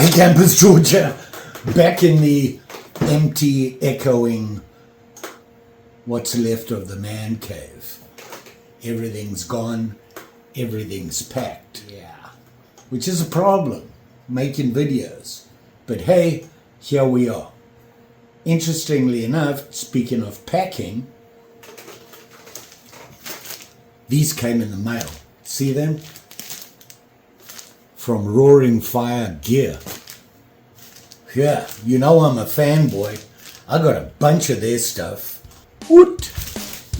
Hey Campus Georgia, back in the empty, echoing, what's left of the man cave. Everything's gone, everything's packed. Yeah. Which is a problem, making videos. But hey, here we are. Interestingly enough, speaking of packing, these came in the mail. See them? From Roaring Fire Gear. Yeah, you know I'm a fanboy. I got a bunch of their stuff. Woot!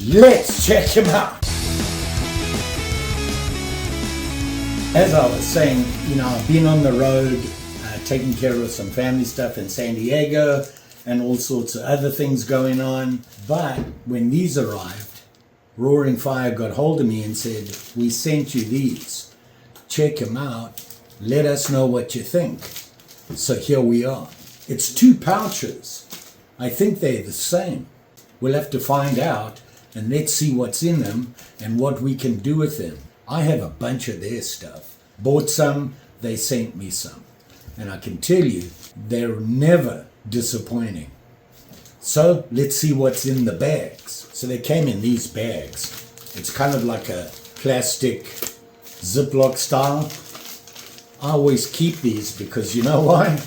Let's check them out. As I was saying, I've been on the road, taking care of some family stuff in San Diego and all sorts of other things going on. But when these arrived, Roaring Fire got hold of me and said, we sent you these. Check them out. Let us know what you think. So here we are. It's 2 pouches. I think they're the same. We'll have to find out and let's see what's in them and what we can do with them. I have a bunch of their stuff. Bought some, they sent me some. And I can tell you, they're never disappointing. So let's see what's in the bags. So they came in these bags. It's kind of like a plastic Ziploc style. I always keep these because you know why?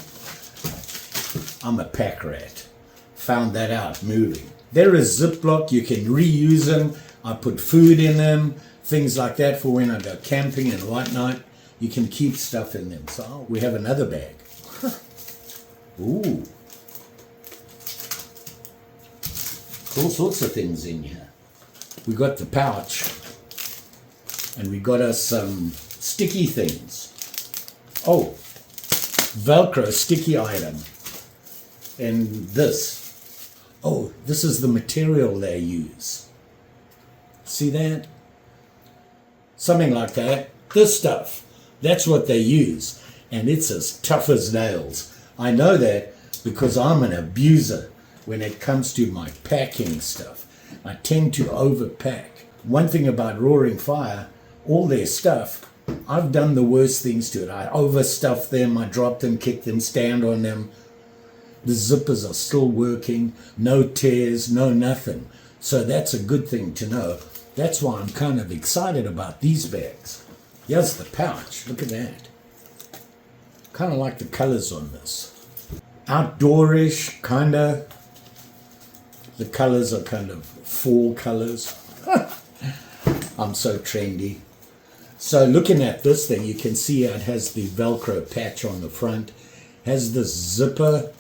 I'm a pack rat. Found that out moving. They're a Ziploc, you can reuse them. I put food in them, things like that for when I go camping and whatnot. You can keep stuff in them. So we have another bag. Ooh. All sorts of things in here. We got the pouch and we got us some sticky things. Oh, Velcro sticky item. And this. Oh, this is the material they use. See that? Something like that. This stuff. That's what they use. And it's as tough as nails. I know that because I'm an abuser when it comes to my packing stuff. I tend to overpack. One thing about Roaring Fire, all their stuff, I've done the worst things to it. I overstuff them, I drop them, kick them, stand on them. The zippers are still working, no tears, no nothing. So that's a good thing to know. That's why I'm kind of excited about these bags. Here's the pouch, look at that. Kind of like the colors on this. Outdoorish, kind of. The colors are kind of fall colors. I'm so trendy. So looking at this thing, you can see it has the Velcro patch on the front, has the zipper,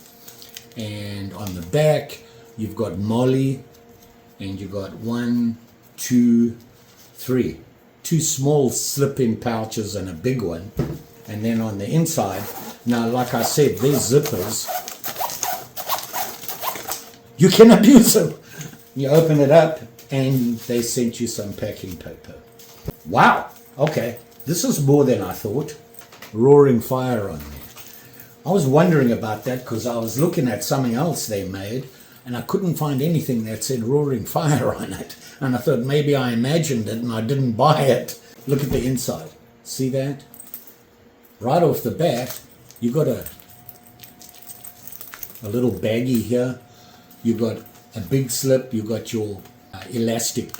and on the back you've got Molly, and you've got 1, 2, 3. 2 small slip-in pouches and a big one. And then on the inside, now like I said, these zippers, you can abuse them. You open it up and they sent you some packing paper. Wow. Okay, this is more than I thought. Roaring Fire on there. I was wondering about that because I was looking at something else they made and I couldn't find anything that said Roaring Fire on it. And I thought maybe I imagined it and I didn't buy it. Look at the inside. See that? Right off the bat, you got a little baggie here. You got a big slip. You got your elastic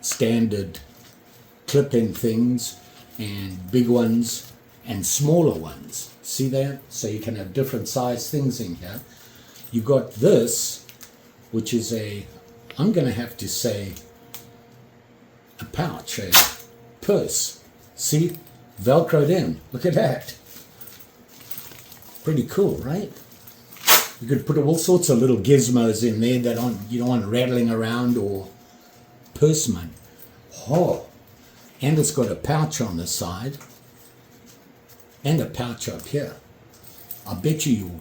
standard clip-in things and big ones and smaller ones. See that? So you can have different size things in here. You got this, which is I'm going to have to say a pouch, a purse. See? Velcroed in. Look at that. Pretty cool, right? You could put all sorts of little gizmos in there that you don't want rattling around or purse money. Oh. And it's got a pouch on the side and a pouch up here. I bet you your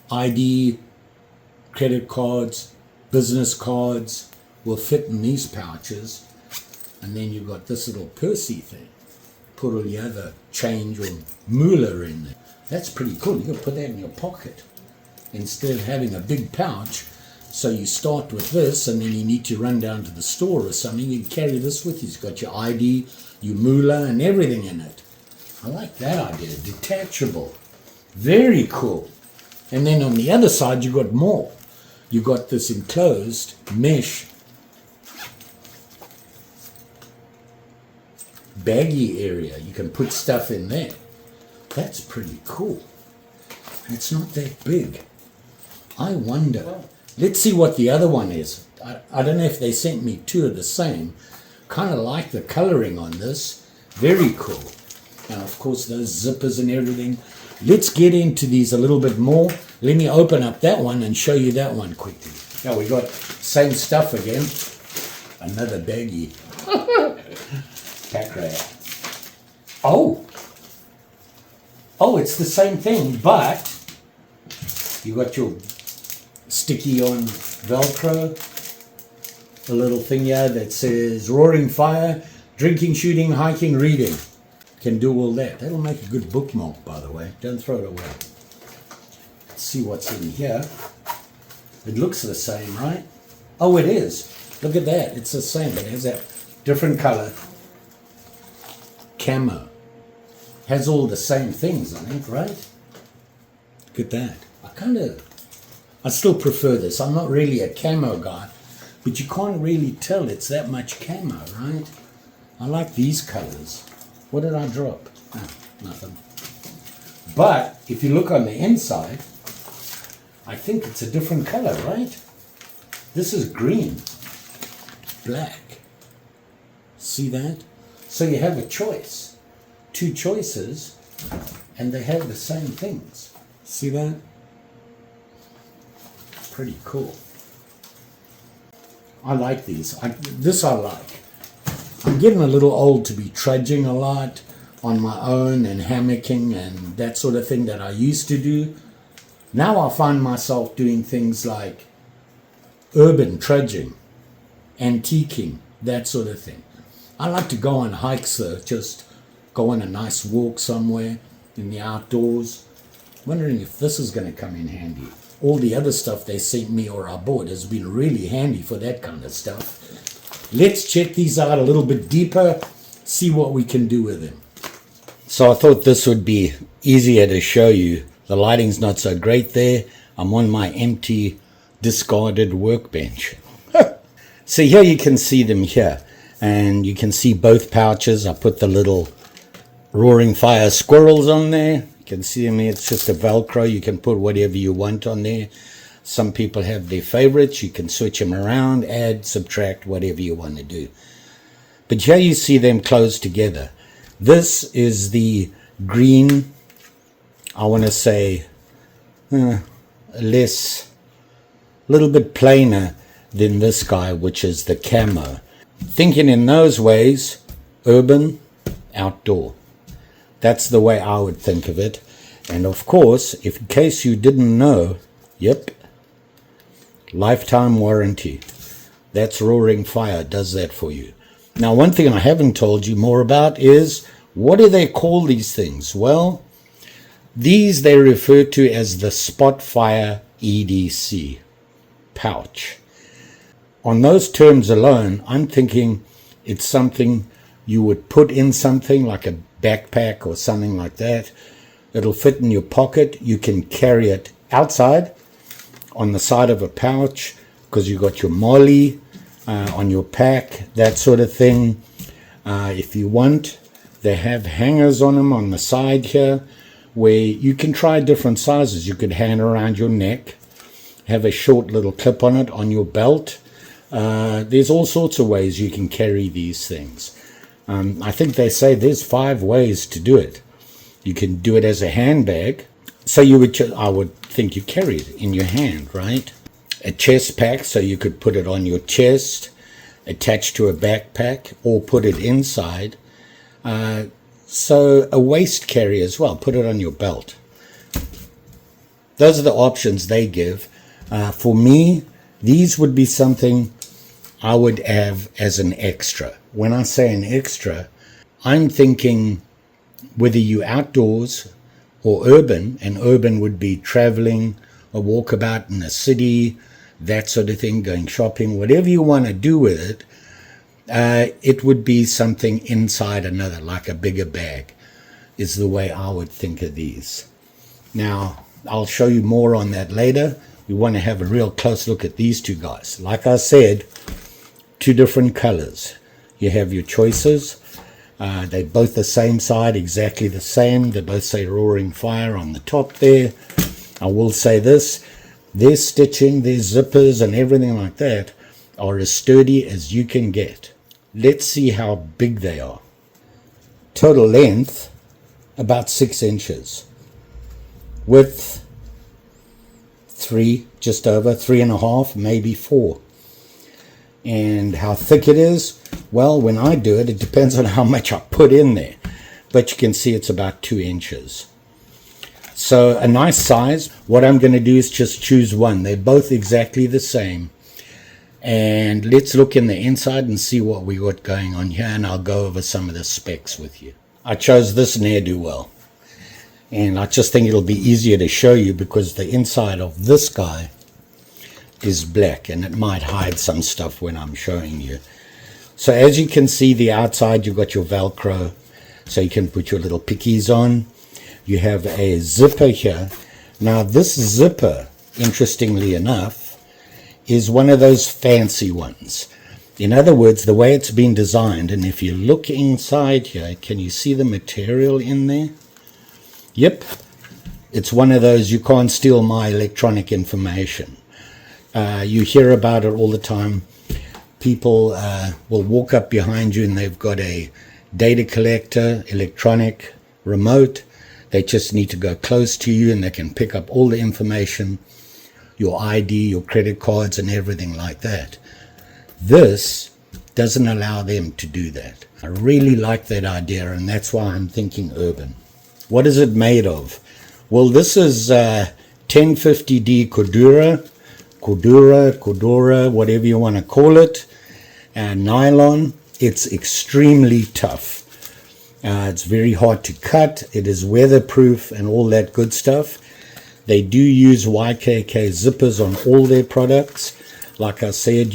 ID, credit cards, business cards will fit in these pouches. And then you've got this little pursey thing. Put all your other change or moolah in there. That's pretty cool. You can put that in your pocket instead of having a big pouch. So you start with this and then you need to run down to the store or something. You can carry this with you. It's got your ID, your moolah and everything in it. I like that idea. Detachable. Very cool. And then on the other side, you got more. You got this enclosed mesh baggy area. You can put stuff in there. That's pretty cool. It's not that big. I wonder. Let's see what the other one is. I don't know if they sent me two of the same. Kind of like the coloring on this. Very cool. And of course those zippers and everything. Let's get into these a little bit more. Let me open up that one and show you that one quickly. Now we got same stuff again. Another baggie. Pack rat. Oh, it's the same thing, but you got your sticky on Velcro. A little thing here that says Roaring Fire, drinking, shooting, hiking, reading. Can do all that. That'll make a good bookmark, by the way. Don't throw it away. Let's see what's in here. It looks the same, right? Oh, it is. Look at that. It's the same. It has that different color. Camo. Has all the same things on it, right? Look at that. I still prefer this. I'm not really a camo guy, but you can't really tell it's that much camo, right? I like these colors. What did I drop? Oh, nothing. But if you look on the inside, I think it's a different color, right? This is green, black. See that? So you have a choice. Two choices, and they have the same things. See that? Pretty cool. I like these. This I like. I'm getting a little old to be trudging a lot on my own and hammocking and that sort of thing that I used to do. Now I find myself doing things like urban trudging, antiquing, that sort of thing. I like to go on hikes though, just go on a nice walk somewhere in the outdoors. Wondering if this is going to come in handy. All the other stuff they sent me or I bought has been really handy for that kind of stuff. Let's check these out a little bit deeper, see what we can do with them. So I thought this would be easier to show you. The lighting's not so great there. I'm on my empty, discarded workbench. So here you can see them here. And you can see both pouches. I put the little Roaring Fire squirrels on there. You can see them here. It's just a Velcro. You can put whatever you want on there. Some people have their favorites. You can switch them around, add, subtract, whatever you want to do. But here you see them closed together. This is the green, I want to say, a little bit plainer than this guy, which is the camo. Thinking in those ways, urban, outdoor. That's the way I would think of it. And of course, if in case you didn't know, yep, lifetime warranty. That's Roaring Fire, does that for you. Now, one thing I haven't told you more about is, what do they call these things? Well, these they refer to as the Spotfire EDC pouch. On those terms alone, I'm thinking it's something you would put in something like a backpack or something like that. It'll fit in your pocket. You can carry it outside on the side of a pouch because you got your molly on your pack, that sort of thing. If you want, they have hangers on them on the side here where you can try different sizes. You could hang around your neck, have a short little clip on it on your belt. There's all sorts of ways you can carry these things. I think they say there's 5 ways to do it. You can do it as a handbag. So I would think you carry it in your hand, right? A chest pack, so you could put it on your chest, attached to a backpack, or put it inside. So a waist carry as well, put it on your belt. Those are the options they give. For me, these would be something I would have as an extra. When I say an extra, I'm thinking whether you're outdoors or urban, and urban would be traveling, a walkabout in a city, that sort of thing, going shopping, whatever you want to do with it, it would be something inside another, like a bigger bag, is the way I would think of these. Now, I'll show you more on that later. We want to have a real close look at these two guys. Like I said, two different colors. You have your choices. They're both the same side, exactly the same. They both say Roaring Fire on the top there. I will say this, their stitching, their zippers and everything like that are as sturdy as you can get. Let's see how big they are. Total length, about 6 inches. Width, 3, just over 3.5, maybe 4. And how thick it is, well, when I do it, it depends on how much I put in there. But you can see it's about 2 inches. So a nice size. What I'm going to do is just choose one. They're both exactly the same. And let's look in the inside and see what we got going on here. And I'll go over some of the specs with you. I chose this ne'er-do-well. And I just think it'll be easier to show you because the inside of this guy is black. And it might hide some stuff when I'm showing you. So as you can see, the outside, you've got your Velcro. So you can put your little pickies on. You have a zipper here. Now this zipper, interestingly enough, is one of those fancy ones. In other words, the way it's been designed, and if you look inside here, can you see the material in there? Yep, it's one of those you can't steal my electronic information. You hear about it all the time. People will walk up behind you and they've got a data collector, electronic, remote. They just need to go close to you and they can pick up all the information, your ID, your credit cards and everything like that. This doesn't allow them to do that. I really like that idea and that's why I'm thinking urban. What is it made of? Well, this is 1050D Cordura, whatever you want to call it, and nylon. It's extremely tough. It's very hard to cut. It is weatherproof and all that good stuff. They do use YKK zippers on all their products. Like I said,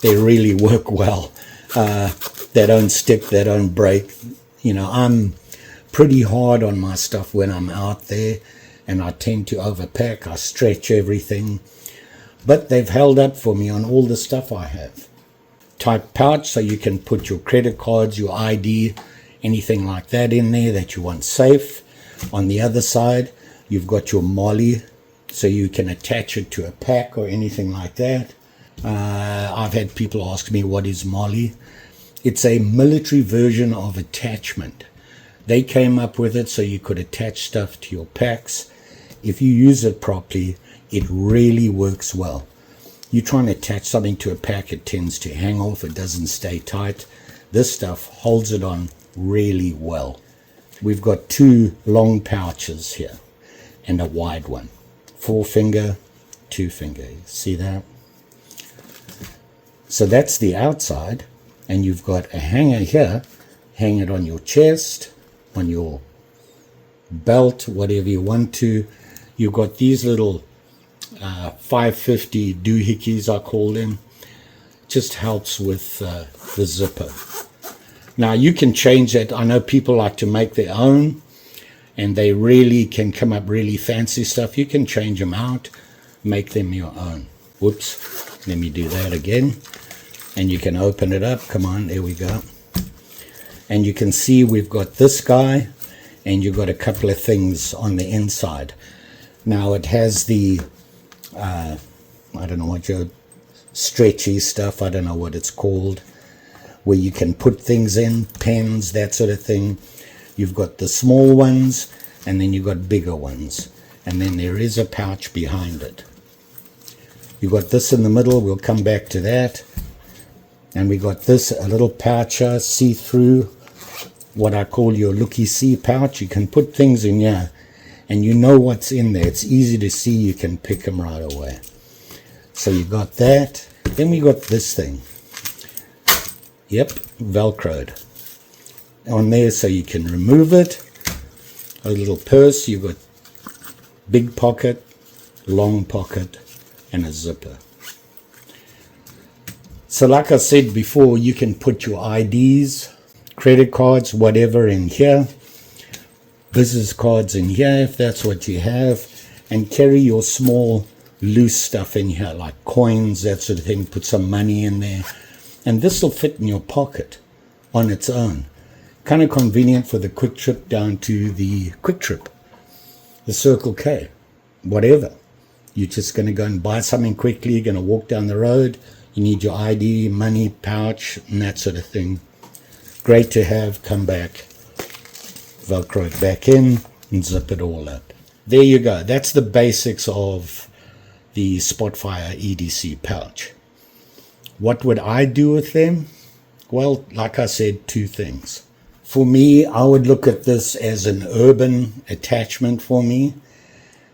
they really work well. They don't stick, they don't break. You know, I'm pretty hard on my stuff when I'm out there and I tend to overpack. I stretch everything. But they've held up for me on all the stuff I have. Type pouch, so you can put your credit cards, your ID, anything like that in there that you want safe. On the other side, you've got your molly, so you can attach it to a pack or anything like that. I've had people ask me, what is molly? It's a military version of attachment. They came up with it so you could attach stuff to your packs. If you use it properly, it really works well. You try and attach something to a pack, it tends to hang off, it doesn't stay tight. This stuff holds it on really well. We've got 2 long pouches here and a wide one. 4-finger, 2-finger. See that? So that's the outside, and you've got a hanger here. Hang it on your chest, on your belt, whatever you want to. You've got these little 550 doohickeys, I call them. Just helps with the zipper. Now you can change that. I know people like to make their own and they really can come up really fancy stuff. You can change them out, make them your own. Whoops, let me do that again. And you can open it up. Come on, there we go. And you can see we've got this guy and you've got a couple of things on the inside. Now it has the I don't know what your stretchy stuff, I don't know what it's called, where you can put things in, pens, that sort of thing. You've got the small ones and then you've got bigger ones, and then there is a pouch behind it. You've got this in the middle, we'll come back to that, and we got this, a little pouch, see-through, what I call your looky-see pouch. You can put things in here and you know what's in there. It's easy to see, you can pick them right away. So you got that. Then we got this thing. Yep, Velcroed on there so you can remove it. A little purse, you've got big pocket, long pocket, and a zipper. So like I said before, you can put your IDs, credit cards, whatever in here. business cards in here if that's what you have, and carry your small loose stuff in here like coins, that sort of thing. Put some money in there, and this will fit in your pocket on its own. Kind of convenient for the quick trip down to the quick trip, the Circle K, whatever. You're just going to go and buy something quickly, you're going to walk down the road, you need your ID, money, pouch, and that sort of thing. Great to have. Come back, Velcro it back in, and zip it all up. There you go. That's the basics of the Spotfire EDC pouch. What would I do with them? Well, like I said, two things. For me, I would look at this as an urban attachment for me.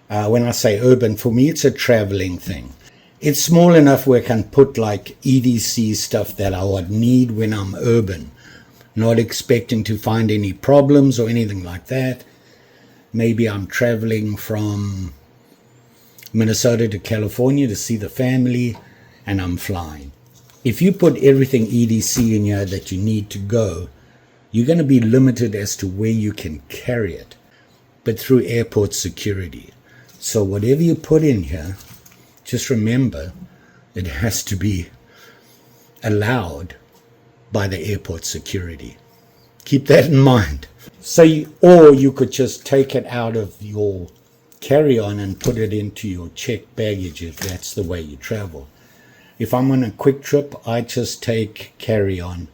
When I say urban, for me, it's a traveling thing. It's small enough where I can put like EDC stuff that I would need when I'm urban. Not expecting to find any problems or anything like that. Maybe I'm traveling from Minnesota to California to see the family, and I'm flying. If you put everything EDC in here that you need to go, you're going to be limited as to where you can carry it, but through airport security. So whatever you put in here, just remember it has to be allowed by the airport security. Keep that in mind. So or you could just take it out of your carry-on and put it into your checked baggage if that's the way you travel. If I'm on a quick trip, I just take carry-on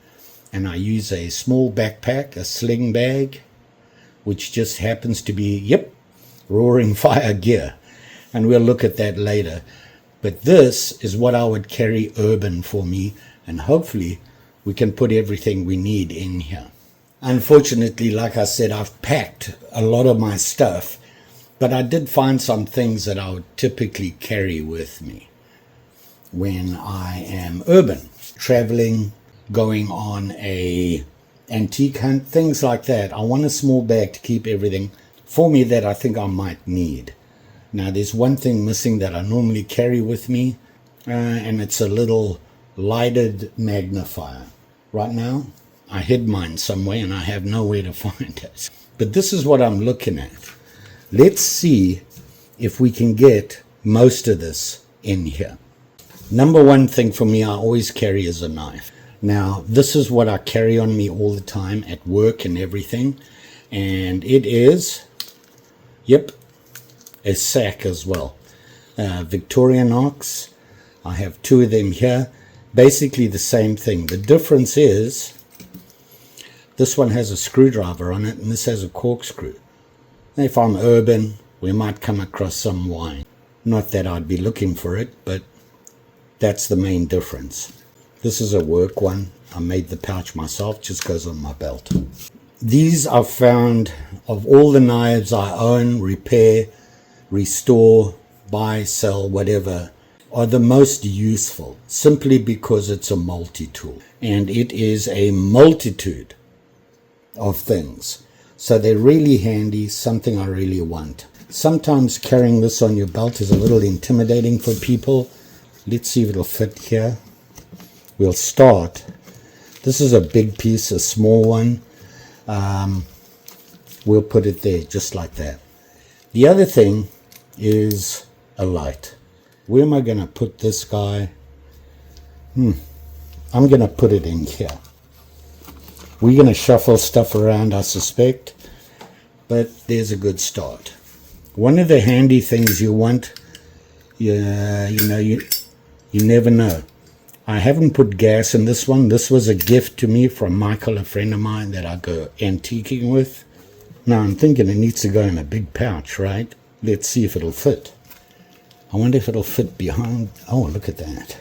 and I use a small backpack, a sling bag, which just happens to be, Roaring Fire gear. And we'll look at that later. But this is what I would carry urban for me, and hopefully we can put everything we need in here. Unfortunately, like I said, I've packed a lot of my stuff, but I did find some things that I would typically carry with me when I am urban, traveling, going on a antique hunt, things like that. I want a small bag to keep everything for me that I think I might need. Now, there's one thing missing that I normally carry with me, and it's a little lighted magnifier. Right now, I hid mine somewhere and I have nowhere to find it. But this is what I'm looking at. Let's see if we can get most of this in here. Number one thing for me I always carry is a knife. Now, this is what I carry on me all the time at work and everything. And it is, a sack as well. Victorinox. I have two of them here. Basically the same thing. The difference is this one has a screwdriver on it and this has a corkscrew. If I'm urban, we might come across some wine. Not that I'd be looking for it, but that's the main difference. This is a work one. I made the pouch myself, just goes on my belt. These I've found, of all the knives I own, repair, restore, buy, sell, whatever, are the most useful, simply because it's a multi-tool. And it is a multitude of things. So they're really handy, something I really want. Sometimes carrying this on your belt is a little intimidating for people. Let's see if it'll fit here. We'll start. This is a big piece, a small one. We'll put it there just like that. The other thing is a light. Where am I going to put this guy? I'm going to put it in here. We're going to shuffle stuff around, I suspect, but there's a good start. One of the handy things you want, you never know. I haven't put gas in this one. This was a gift to me from Michael, a friend of mine that I go antiquing with. Now I'm thinking it needs to go in a big pouch, right? Let's see if it'll fit. I wonder if it'll fit behind. Oh, look at that.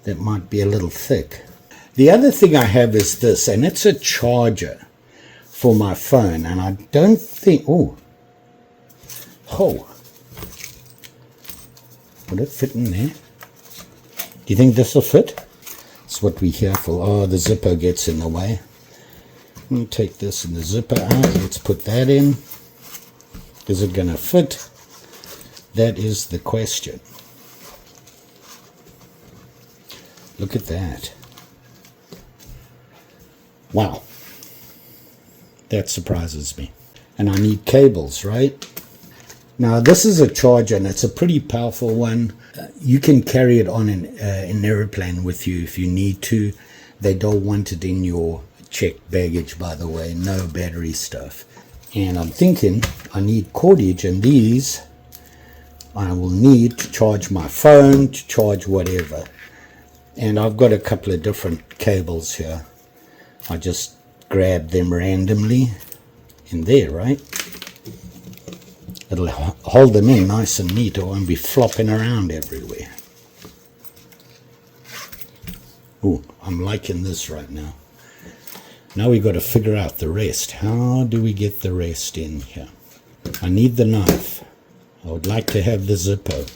That might be a little thick. The other thing I have is this, and it's a charger for my phone, and I don't think, would it fit in there? Do you think this will fit? That's what we're here for. Oh, the zipper gets in the way. Let me take this and the zipper out. Let's put that in. Is it going to fit? That is the question. Look at that. Wow. That surprises me. and I need cables, right? Now this is a charger, and it's a pretty powerful one. You can carry it on an aeroplane with you if you need to. They don't want it in your checked baggage, by the way, no battery stuff. And I'm thinking I need cordage, and these I will need to charge my phone, to charge whatever. And I've got a couple of different cables here. I just grab them randomly in there, right? It'll hold them in nice and neat. I won't be flopping around everywhere. Oh, I'm liking this right now. Now we've got to figure out the rest. How do we get the rest in here? I need the knife. I would like to have the Zippo.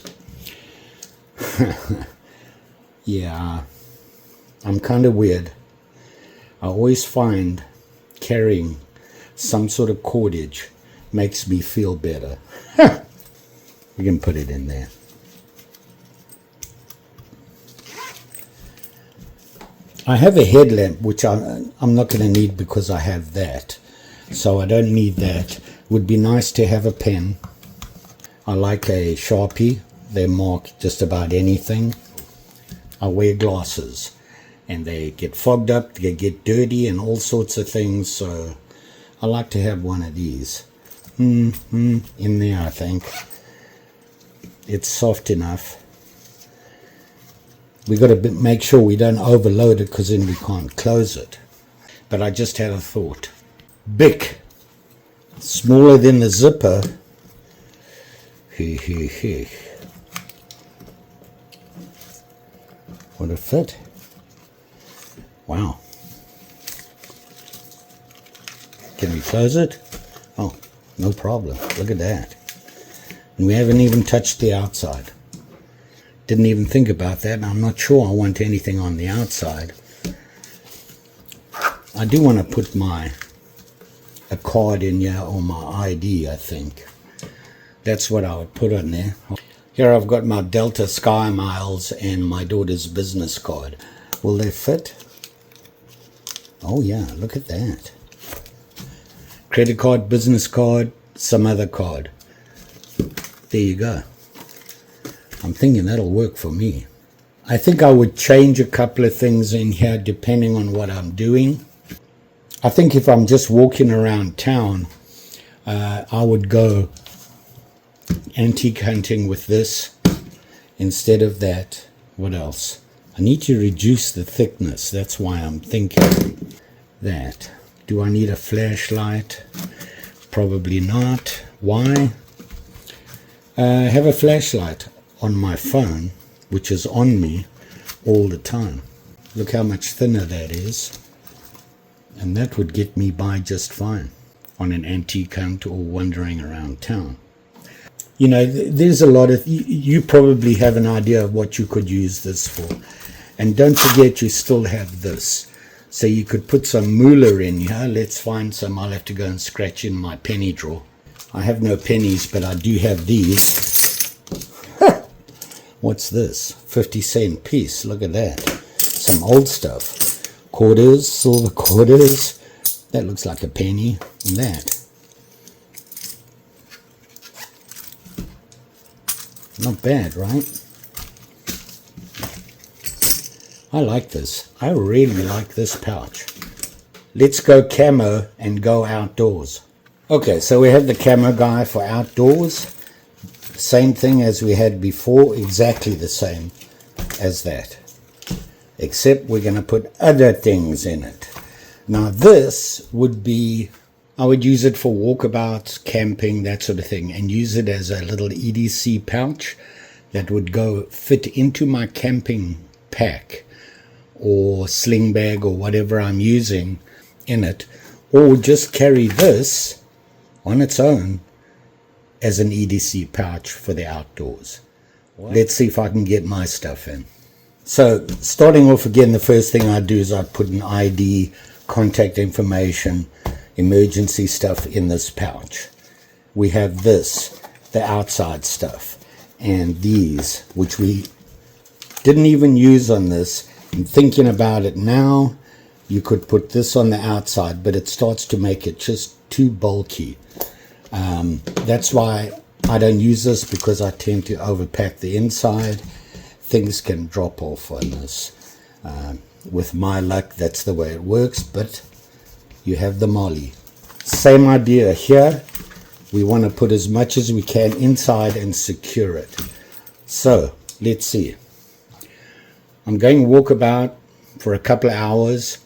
Yeah, I'm kind of weird. I always find carrying some sort of cordage makes me feel better. We can put it in there. I have a headlamp, which I'm not going to need because I have that. So I don't need that. Would be nice to have a pen. I like a Sharpie. They mark just about anything. I wear glasses, and they get fogged up, they get dirty and all sorts of things, so I like to have one of these. In there, I think. It's soft enough. We got to make sure we don't overload it, because then we can't close it. But I just had a thought. Bic, smaller than the zipper. Would it fit? Wow. Can we close it? Oh, no problem. Look at that. And we haven't even touched the outside. Didn't even think about that, and I'm not sure I want anything on the outside. I do want to put a card in here, or my ID, I think. That's what I would put on there. Here I've got my Delta Sky Miles and my daughter's business card. Will they fit? Oh yeah, look at that. Credit card, business card, some other card. There you go. I'm thinking that'll work for me. I think I would change a couple of things in here depending on what I'm doing. I think if I'm just walking around town, I would go antique hunting with this instead of that. What else? I need to reduce the thickness. That's why I'm thinking that. Do I need a flashlight? Probably not. Why? I have a flashlight on my phone, which is on me all the time. Look how much thinner that is. And that would get me by just fine on an antique hunt or wandering around town. You know, there's a lot of, you probably have an idea of what you could use this for. And don't forget, you still have this. So you could put some moolah in here. Let's find some. I'll have to go and scratch in my penny drawer. I have no pennies, but I do have these. What's this? 50-cent piece. Look at that. Some old stuff. Quarters, silver quarters. That looks like a penny. And that. Not bad, right? I like this. I really like this pouch. Let's go camo and go outdoors. Okay, so we have the camo guy for outdoors. Same thing as we had before, exactly the same as that. Except we're going to put other things in it. Now this would be, I would use it for walkabouts, camping, that sort of thing, and use it as a little EDC pouch that would go fit into my camping pack or sling bag or whatever I'm using in it, or just carry this on its own as an EDC pouch for the outdoors. Let's see if I can get my stuff in. So starting off again, the first thing I do is I put an ID, contact information, emergency stuff in this pouch. We have this, the outside stuff, and these, which we didn't even use on this. I'm thinking about it now, you could put this on the outside, but it starts to make it just too bulky. That's why I don't use this, because I tend to overpack the inside. Things can drop off on this. With my luck, that's the way it works, but you have the molly. Same idea here. We want to put as much as we can inside and secure it. So let's see. I'm going walkabout for a couple of hours,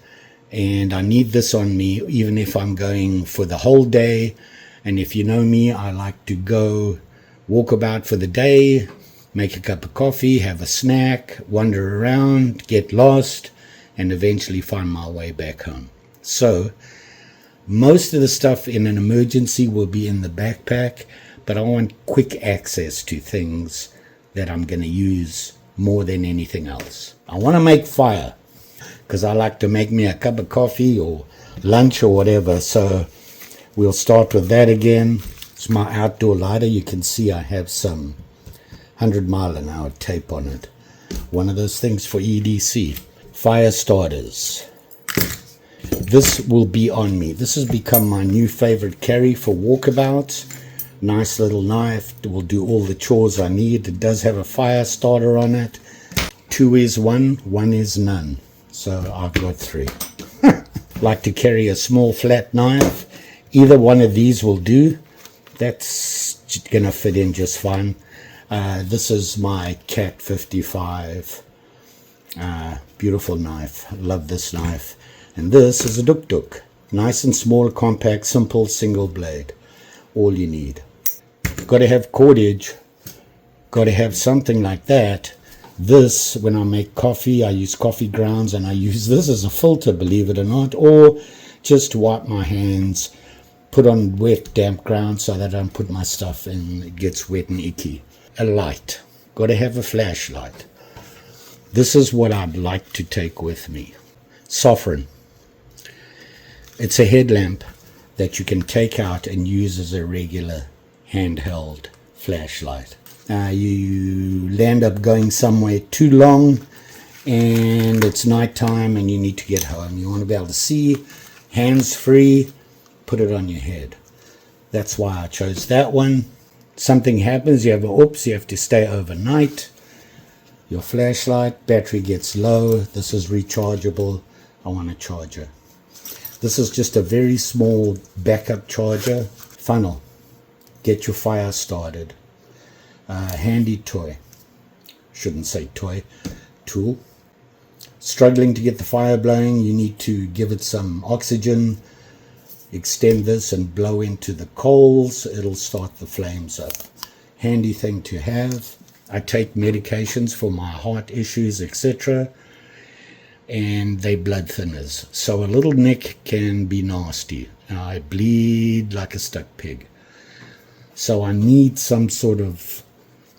and I need this on me even if I'm going for the whole day. And if you know me, I like to go walkabout for the day, make a cup of coffee, have a snack, wander around, get lost, and eventually find my way back home. So most of the stuff in an emergency will be in the backpack, but I want quick access to things that I'm going to use more than anything else. I want to make fire, because I like to make me a cup of coffee or lunch or whatever. So we'll start with that again. It's my outdoor lighter. You can see I have some 100-mile-an-hour tape on it. One of those things for EDC. Fire starters. This will be on me. This has become my new favorite carry for walkabouts. Nice little knife. It will do all the chores I need. It does have a fire starter on it. 2 is 1, 1 is none. So I've got 3. Like to carry a small flat knife. Either one of these will do. That's gonna fit in just fine. This is my Cat 55. Beautiful knife. Love this knife. And this is a duk-duk. Nice and small, compact, simple, single blade. All you need. Got to have cordage. Got to have something like that. This, when I make coffee, I use coffee grounds, and I use this as a filter, believe it or not, or just to wipe my hands, put on wet, damp ground so that I don't put my stuff in, it gets wet and icky. A light. Got to have a flashlight. This is what I'd like to take with me. Saffron. It's a headlamp that you can take out and use as a regular handheld flashlight. You land up going somewhere too long and it's nighttime and you need to get home. You want to be able to see, hands free, put it on your head. That's why I chose that one. Something happens, you have you have to stay overnight. Your flashlight, battery gets low. This is rechargeable. I want a charger. This is just a very small backup charger. Funnel. Get your fire started. Handy toy. Shouldn't say toy. Tool. Struggling to get the fire blowing. You need to give it some oxygen. Extend this and blow into the coals. It'll start the flames up. Handy thing to have. I take medications for my heart issues, etc. And they blood thinners. So a little nick can be nasty. I bleed like a stuck pig. So I need some sort of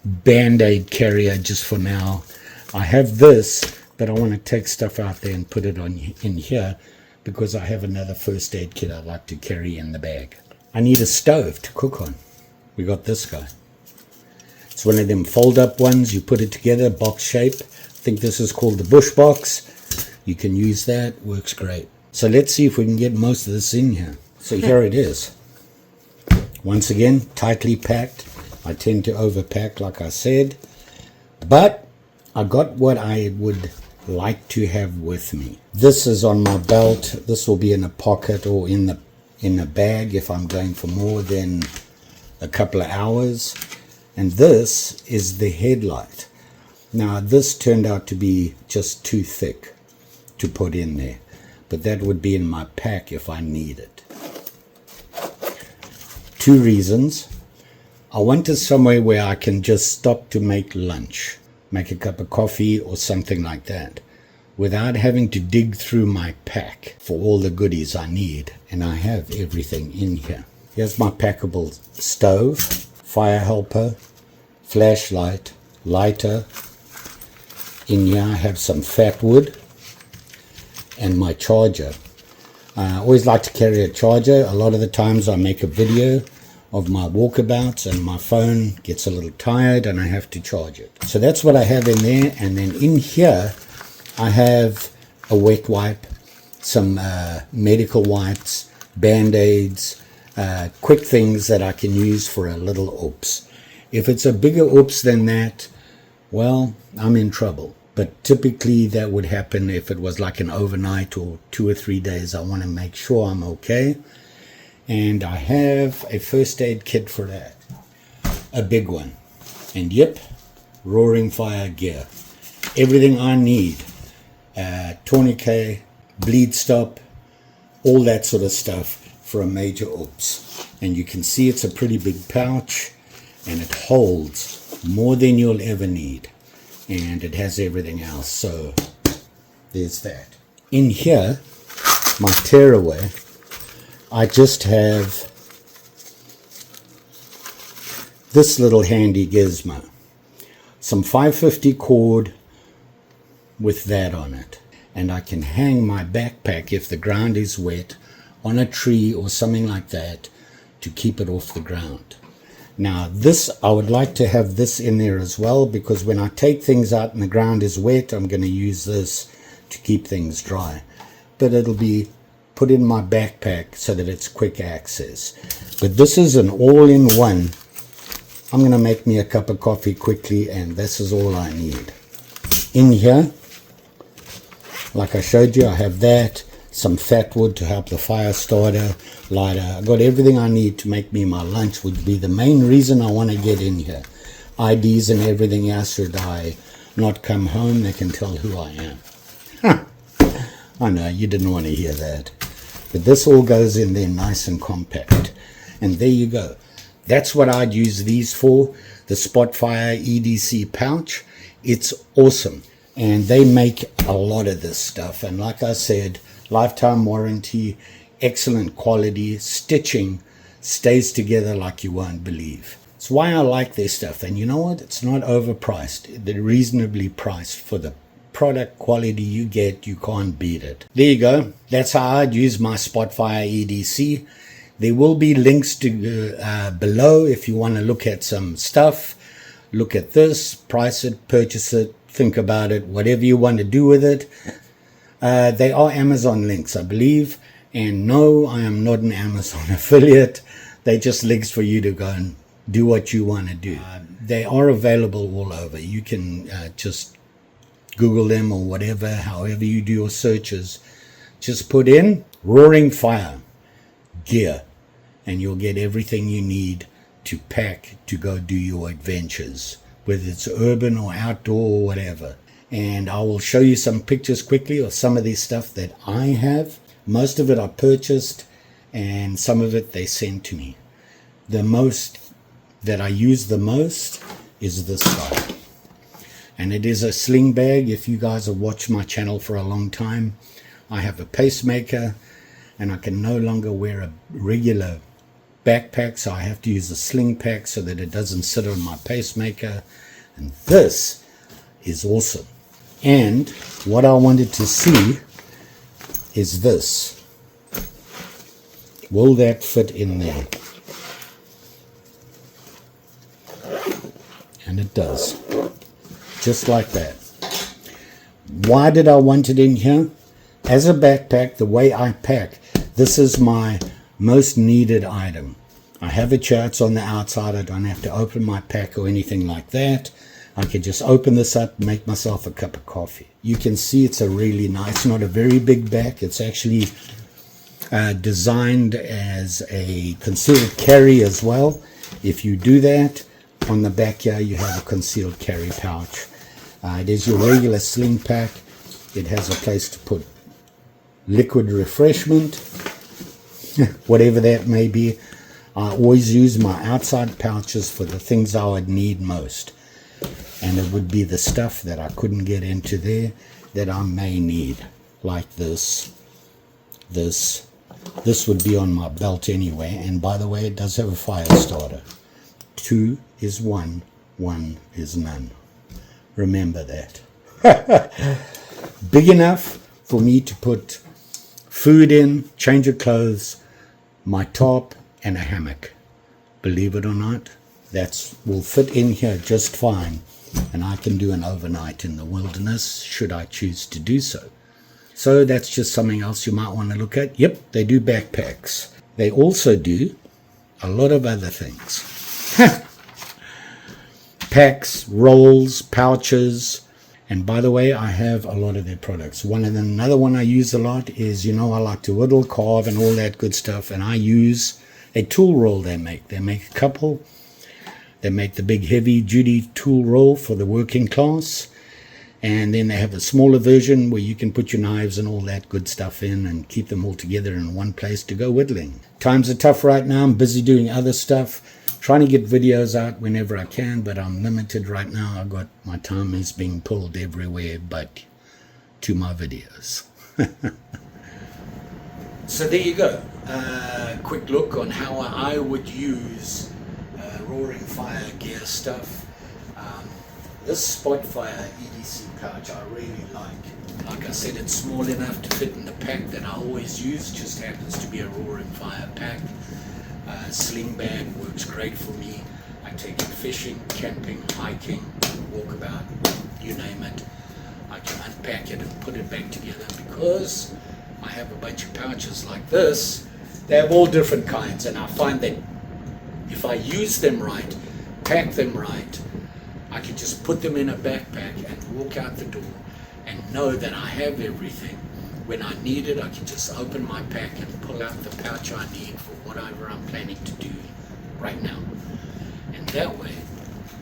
band-aid carrier just for now. I have this, but I want to take stuff out there and put it on in here because I have another first aid kit I'd like to carry in the bag. I need a stove to cook on. We got this guy. It's one of them fold-up ones. You put it together, box shape. I think this is called the bush box. You can use that. Works great. So let's see if we can get most of this in here. So here it is. Once again, tightly packed. I tend to overpack, like I said. But I got what I would like to have with me. This is on my belt. This will be in a pocket or in a bag if I'm going for more than a couple of hours. And this is the headlight. Now this turned out to be just too thick to put in there, but that would be in my pack if I need it. 2 reasons. I wanted somewhere where I can just stop to make lunch, make a cup of coffee or something like that, without having to dig through my pack for all the goodies I need, and I have everything in here. Here's my packable stove, fire helper, flashlight, lighter. In here I have some fat wood and my charger. I always like to carry a charger. A lot of the times I make a video of my walkabouts and my phone gets a little tired and I have to charge it. So that's what I have in there. And then in here I have a wet wipe, some medical wipes, band-aids, quick things that I can use for a little oops. If it's a bigger oops than that, well, I'm in trouble. But typically that would happen if it was like an overnight or 2 or 3 days. I want to make sure I'm okay. And I have a first aid kit for that. A big one. And yep, Roaring Fire gear. Everything I need. Tourniquet, bleed stop, all that sort of stuff for a major oops. And you can see it's a pretty big pouch and it holds more than you'll ever need. And it has everything else. So there's that. In here, my tearaway, I just have this little handy gizmo. Some 550 cord with that on it. And I can hang my backpack if the ground is wet on a tree or something like that to keep it off the ground. Now this, I would like to have this in there as well, because when I take things out and the ground is wet, I'm going to use this to keep things dry. But it'll be put in my backpack so that it's quick access. But this is an all-in-one. I'm going to make me a cup of coffee quickly, and this is all I need. In here, like I showed you, I have that, some fat wood to help the fire starter, lighter. I got everything I need to make me my lunch, would be the main reason I want to get in here. IDs and everything else, should I not come home, they can tell who I am. I know, you didn't want to hear that. But this all goes in there nice and compact. And there you go. That's what I'd use these for, the Spotfire EDC pouch. It's awesome. And they make a lot of this stuff. And like I said, lifetime warranty, excellent quality, stitching, stays together like you won't believe. It's why I like their stuff. And you know what? It's not overpriced. They're reasonably priced for the product quality you get. You can't beat it. There you go. That's how I'd use my Spotfire EDC. There will be links to below if you want to look at some stuff. Look at this, price it, purchase it, think about it, whatever you want to do with it. They are Amazon links, I believe. And no, I am not an Amazon affiliate. They're just links for you to go and do what you want to do. They are available all over. You can just Google them or whatever, however you do your searches. Just put in Roaring Fire gear and you'll get everything you need to pack to go do your adventures, whether it's urban or outdoor or whatever. And I will show you some pictures quickly of some of this stuff that I have. Most of it I purchased and some of it they sent to me. The most that I use the most is this guy. And it is a sling bag. If you guys have watched my channel for a long time, I have a pacemaker and I can no longer wear a regular backpack, so I have to use a sling pack so that it doesn't sit on my pacemaker. And this is awesome. And what I wanted to see is this. Will that fit in there? And it does. Just like that. Why did I want it in here? As a backpack, the way I pack, this is my most needed item. I have a chair, it's on the outside. I don't have to open my pack or anything like that. I can just open this up and make myself a cup of coffee. You can see it's a really nice, not a very big bag. It's actually designed as a concealed carry as well. If you do that, on the back here you have a concealed carry pouch. It is your regular sling pack. It has a place to put liquid refreshment, whatever that may be. I always use my outside pouches for the things I would need most. And it would be the stuff that I couldn't get into there that I may need. Like this. This would be on my belt anyway. And by the way, it does have a fire starter. 2 is 1, 1 is none. Remember that. Big enough for me to put food in, change of clothes, my top, and a hammock. Believe it or not, that will fit in here just fine. And I can do an overnight in the wilderness, should I choose to do so. So that's just something else you might want to look at. Yep, they do backpacks. They also do a lot of other things. Packs, rolls, pouches. And by the way, I have a lot of their products. Another one I use a lot is, I like to whittle, carve, and all that good stuff. And I use a tool roll they make. They make a couple. They make the big heavy-duty tool roll for the working class. And then they have a smaller version where you can put your knives and all that good stuff in and keep them all together in one place to go whittling. Times are tough right now. I'm busy doing other stuff. Trying to get videos out whenever I can, but I'm limited right now. My time is being pulled everywhere but to my videos. So there you go. Quick look on how I would use Roaring Fire gear stuff. This Spotfire EDC pouch I really like. Like I said, it's small enough to fit in the pack that I always use. Just happens to be a Roaring Fire pack. Sling bag works great for me. I take it fishing, camping, hiking, walkabout, you name it. I can unpack it and put it back together because I have a bunch of pouches like this. They have all different kinds, and I find that if I use them right, pack them right, I can just put them in a backpack and walk out the door and know that I have everything. When I need it, I can just open my pack and pull out the pouch I need for whatever I'm planning to do right now. And that way,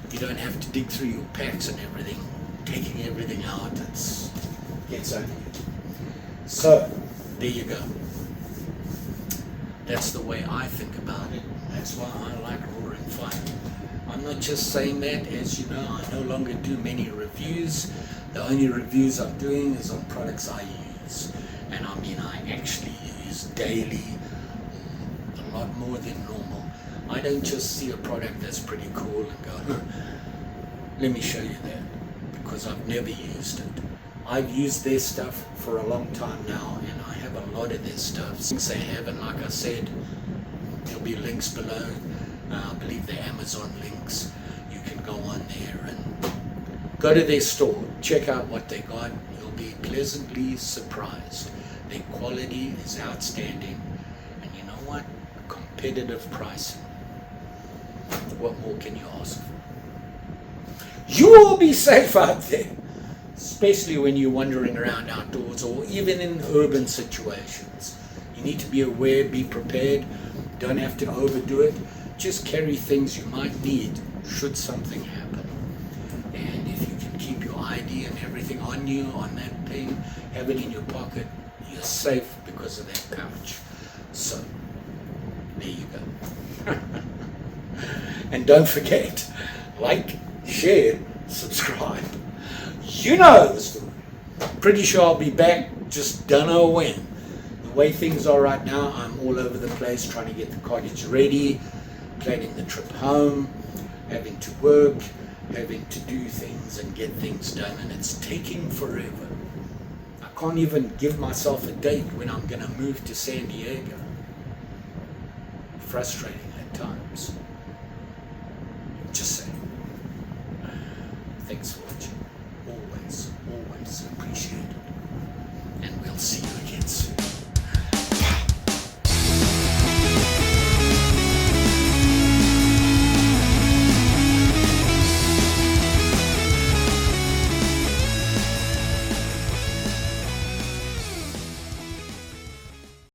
you don't have to dig through your packs and everything, taking everything out. It gets over you. So, there you go. That's the way I think about it. That's why I like Roaring Fire. I'm not just saying that. As you know, I no longer do many reviews. The only reviews I'm doing is on products I use. And I mean, I actually use daily, a lot more than normal. I don't just see a product that's pretty cool and go, let me show you that, because I've never used it. I've used their stuff for a long time now, and I have a lot of their stuff. Since they have, and like I said, there'll be links below. I believe they're Amazon links. You can go on there and go to their store, check out what they got. You'll be pleasantly surprised. Their quality is outstanding, and you know what? Competitive pricing. What more can you ask for? You will be safe out there, especially when you're wandering around outdoors or even in urban situations. You need to be aware, be prepared. Don't have to overdo it. Just carry things you might need should something happen. And if you can keep your ID and everything on you, on that thing, have it in your pocket, you're safe because of that pouch. So, there you go. And don't forget, like, share, subscribe. You know the story. Pretty sure I'll be back, just don't know when. The way things are right now, I'm all over the place trying to get the cottage ready, planning the trip home, having to work, having to do things and get things done, and it's taking forever. I can't even give myself a date when I'm going to move to San Diego. Frustrating at times. Just saying. Thanks for watching. Always appreciate it. And we'll see you again soon.